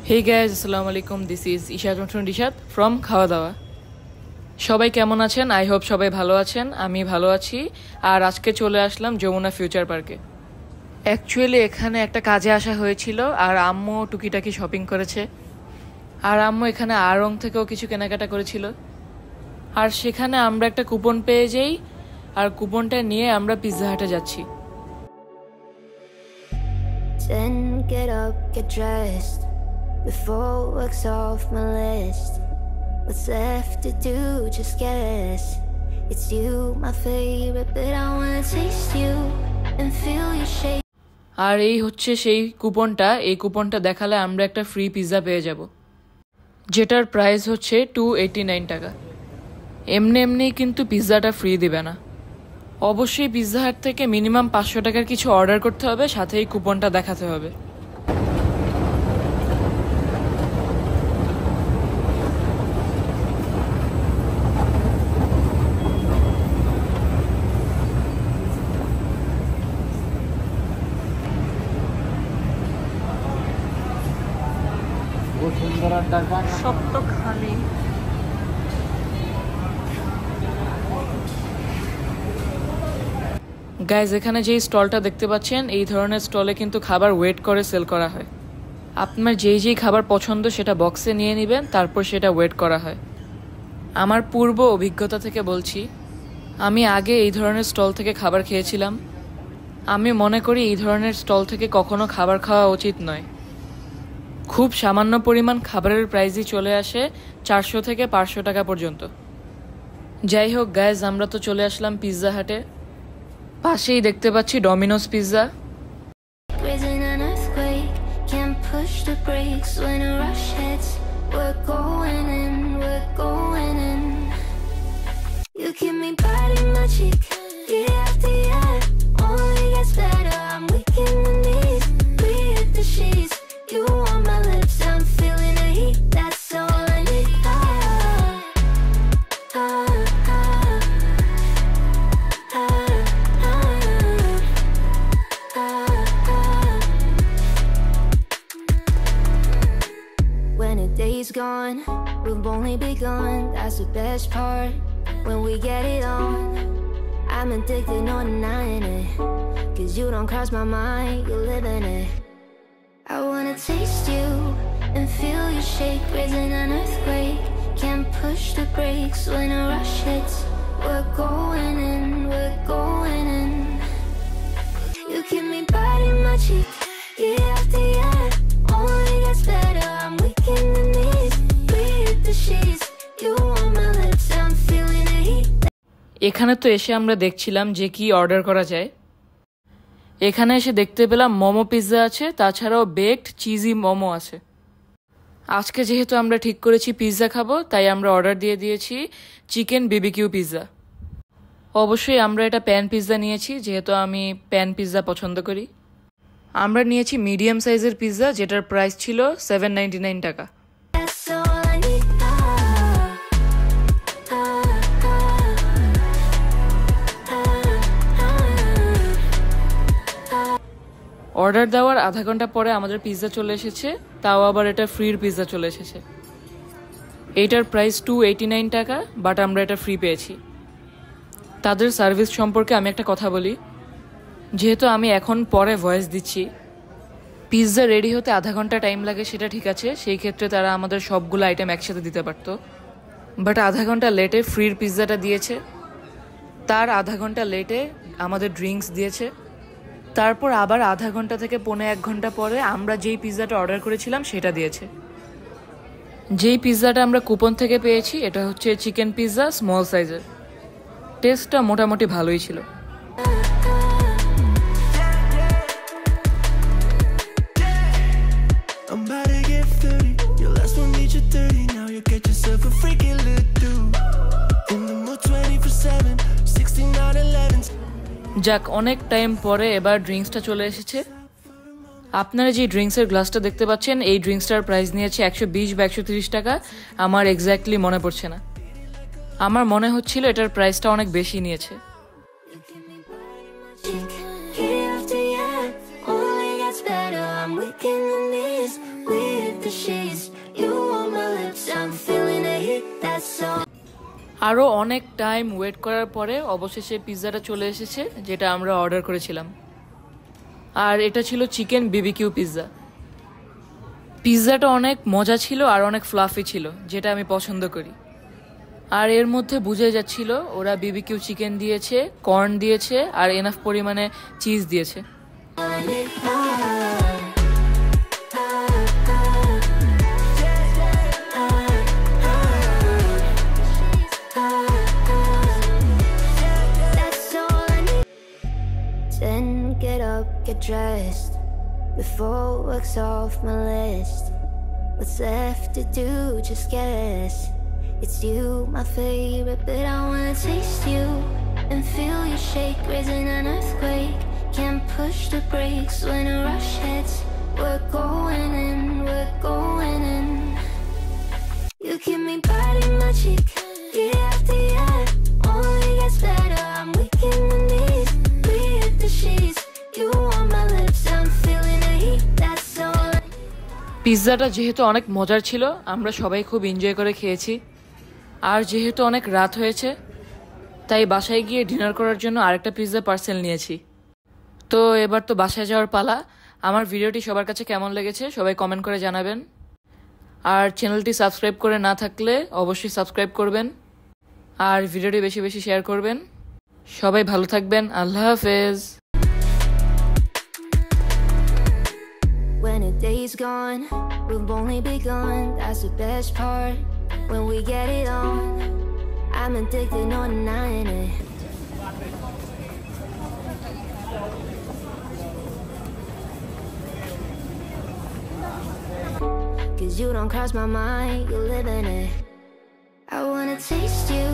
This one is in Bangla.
Hey guys, assalamu alaikum. This is Ishad from খাওয়া দাওয়া। সবাই কেমন আছেন? আই হোপ সবাই ভালো আছেন। আমি ভালো আছি। আর আজকে চলে আসলাম যমুনা ফিউচার পার্কে। অ্যাকচুয়ালি এখানে একটা কাজে আসা হয়েছিল আর আম্মু টুকিটাকি শপিং করেছে। আর আম্মু এখানে আড়ং থেকেও কিছু কেনাকাটা করেছিল। আর সেখানে আমরা একটা কুপন পেয়ে যাই আর কুপনটা নিয়ে আমরা পিৎজা হাটে যাচ্ছি। Then get up, get dressed before work's off my list. What's left to do, just guess. It's you, my favorite, but I wanna taste you and feel your shape. আর এই হচ্ছে সেই কুপনটা। এই কুপনটা দেখালে আমরা একটা ফ্রি পিৎজা পেয়ে যাব, যেটার প্রাইস হচ্ছে 289 টাকা। এমনি কিন্তু পিৎজাটা ফ্রি দিবে না। অবশ্যই পিৎজা হাট থেকে মিনিমাম 500 টাকার কিছু অর্ডার করতে হবে, সাথে এই কুপনটা দেখাতে হবে। সব তো খালি। গাইজ, এখানে যেই স্টলটা দেখতে পাচ্ছেন, এই ধরনের স্টলে কিন্তু খাবার ওয়েট করে সেল করা হয়। আপনার যেই খাবার পছন্দ সেটা বক্সে নিয়ে নেবেন, তারপর সেটা ওয়েট করা হয়। আমার পূর্ব অভিজ্ঞতা থেকে বলছি, আমি আগে এই ধরনের স্টল থেকে খাবার খেয়েছিলাম। আমি মনে করি এই ধরনের স্টল থেকে কখনো খাবার খাওয়া উচিত নয়। খুব সামান্য পরিমাণ খাবারের প্রাইসই চলে আসে 400 থেকে 500 টাকা পর্যন্ত। যাই হোক গাইজ, আমরা তো চলে আসলাম পিৎজা হাটে। পাশেই দেখতে পাচ্ছি Domino's pizza. Gone, we've only begun, that's the best part. When we get it on, I'm addicted, no denying it. Cause you don't cross my mind, you're living it. I wanna taste you and feel you shake, raising an earthquake. Can't push the brakes when a rush hits. We're going in, we're going in. You keep me biting my cheek, year after year. Only gets better, I'm weak in the knees. Breathe the sheets, you on my lips, I'm feeling the heat. এখানে তো এসে আমরা দেখছিলাম যে কি অর্ডার করা যায়। এখানে এসে দেখতে পেলাম মোমো পিৎজা আছে, তাছাড়াও বেকড চিজি মোমো আছে। আজকে যেহেতু আমরা ঠিক করেছি পিৎজা খাবো, তাই আমরা অর্ডার দিয়ে দিয়েছি চিকেন বিবিকিউ পিৎজা। অবশ্যই আমরা এটা প্যান পিৎজা নিয়েছি, যেহেতু আমি প্যান পিৎজা পছন্দ করি। আমরা নিয়েছি মিডিয়াম সাইজের পিৎজা, যেটার প্রাইস ছিল 799 টাকা। অর্ডার দেওয়ার আধা ঘন্টা পরে আমাদের পিৎজা চলে এসেছে, তাও আবার এটা ফ্রির পিৎজা চলে এসেছে। এইটার প্রাইস 289 টাকা, বাট আমরা এটা ফ্রি পেয়েছি। তাদের সার্ভিস সম্পর্কে আমি একটা কথা বলি। যেহেতু আমি এখন পরে ভয়েস দিচ্ছি, পিৎজা রেডি হতে আধা ঘন্টা টাইম লাগে, সেটা ঠিক আছে। সেই ক্ষেত্রে তারা আমাদের সবগুলো আইটেম একসাথে দিতে পারতো, বাট আধা ঘন্টা লেটে ফ্রির পিৎজাটা দিয়েছে। তার আধা ঘন্টা লেটে আমাদের ড্রিঙ্কস দিয়েছে। তারপর আবার আধা ঘন্টা থেকে 1.5 ঘন্টা পরে আমরা যেই পিৎজাটা অর্ডার করেছিলাম সেটা দিয়েছে। যেই পিৎজাটা আমরা কুপন থেকে পেয়েছি, এটা হচ্ছে চিকেন পিৎজা স্মল সাইজের। টেস্টটা মোটামুটি ভালোই ছিল। যাক, অনেক টাইম পরে এবার ড্রিঙ্কসটা চলে এসেছে। আপনারা যে ড্রিঙ্কসের গ্লাসটা দেখতে পাচ্ছেন, এই ড্রিঙ্কসটার প্রাইস নিয়েছে 120 বা 130 টাকা। আমার এক্স্যাক্টলি মনে পড়ছে না। আমার মনে হচ্ছিল এটার প্রাইসটা অনেক বেশি নিয়েছে। Year after year, only gets better. I'm weak in the knees with the the sheets. You on my lips, I'm feeling the heat. That's all. আরও অনেক টাইম ওয়েট করার পরে অবশেষে পিৎজাটা চলে এসেছে, যেটা আমরা অর্ডার করেছিলাম। আর এটা ছিল চিকেন বিবিকিউ পিৎজা। পিৎজাটা অনেক মজা ছিল আর অনেক ফ্লাফি ছিল, যেটা আমি পছন্দ করি। আর এর মধ্যে বুঝে যাচ্ছিল ওরা বিবিকিউ চিকেন দিয়েছে, কর্ন দিয়েছে আর এনাফ পরিমাণে চিজ দিয়েছে। Then get up, get dressed before work's off my list. What's left to do? Just guess. It's you, my favorite, but I wanna taste you and feel you shake, raising an earthquake. Can't push the brakes when a rush hits. We're going in, we're going in. You keep me biting my cheek, year after year. Only gets better, I'm weak in my knees. We hit the sheets, you on my lips, I'm feeling the heat. That's all. পিৎজাটা যেহেতু অনেক মজার ছিল, আমরা সবাই খুব এনজয় করে খেয়েছি। আর যেহেতু অনেক রাত হয়েছে, তাই বাসায় গিয়ে ডিনার করার জন্য আরেকটা পিৎজা পার্সেল নিয়েছি। তো এবার তো বাসায় যাওয়ার পালা। আমার ভিডিওটি সবার কাছে কেমন লেগেছে সবাই কমেন্ট করে জানাবেন। আর চ্যানেলটি সাবস্ক্রাইব করে না থাকলে অবশ্যই সাবস্ক্রাইব করবেন, আর ভিডিওটি বেশি বেশি শেয়ার করবেন। সবাই ভালো থাকবেন, আল্লাহ হাফেজ। When the day's gone, we've only begun. That's the best part. When we get it on, I'm addicted, no denying it. Cause you don't cross my mind, you're living it. I wanna taste you